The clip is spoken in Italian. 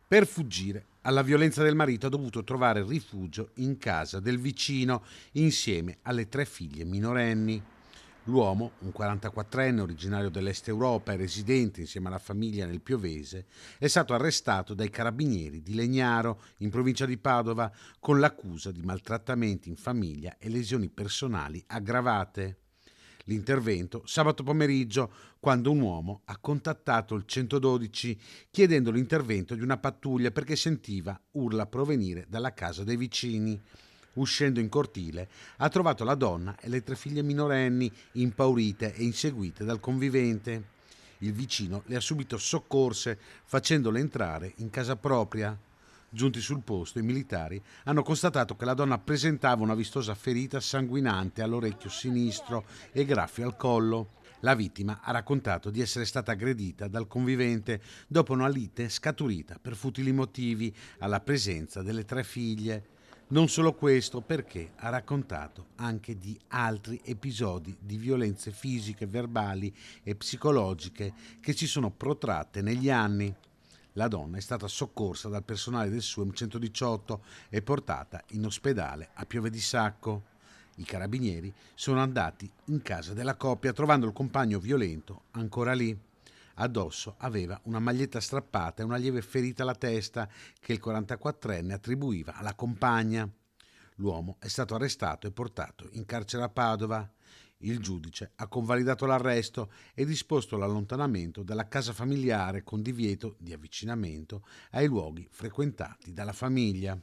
Per fuggire alla violenza del marito ha dovuto trovare rifugio in casa del vicino insieme alle 3 figlie minorenni. L'uomo, un 44enne originario dell'Est Europa e residente insieme alla famiglia nel Piovese, è stato arrestato dai carabinieri di Legnaro, in provincia di Padova, con l'accusa di maltrattamenti in famiglia e lesioni personali aggravate. L'intervento sabato pomeriggio, quando un uomo ha contattato il 112 chiedendo l'intervento di una pattuglia perché sentiva urla provenire dalla casa dei vicini. Uscendo in cortile, ha trovato la donna e le 3 figlie minorenni impaurite e inseguite dal convivente. Il vicino le ha subito soccorse facendole entrare in casa propria. Giunti sul posto, i militari hanno constatato che la donna presentava una vistosa ferita sanguinante all'orecchio sinistro e graffio al collo. La vittima ha raccontato di essere stata aggredita dal convivente dopo una lite scaturita per futili motivi alla presenza delle 3 figlie. Non solo questo, perché ha raccontato anche di altri episodi di violenze fisiche, verbali e psicologiche che si sono protratte negli anni. La donna è stata soccorsa dal personale del SUEM 118 e portata in ospedale a Piove di Sacco. I carabinieri sono andati in casa della coppia trovando il compagno violento ancora lì. Addosso aveva una maglietta strappata e una lieve ferita alla testa che il 44enne attribuiva alla compagna. L'uomo è stato arrestato e portato in carcere a Padova. Il giudice ha convalidato l'arresto e disposto l'allontanamento dalla casa familiare con divieto di avvicinamento ai luoghi frequentati dalla famiglia.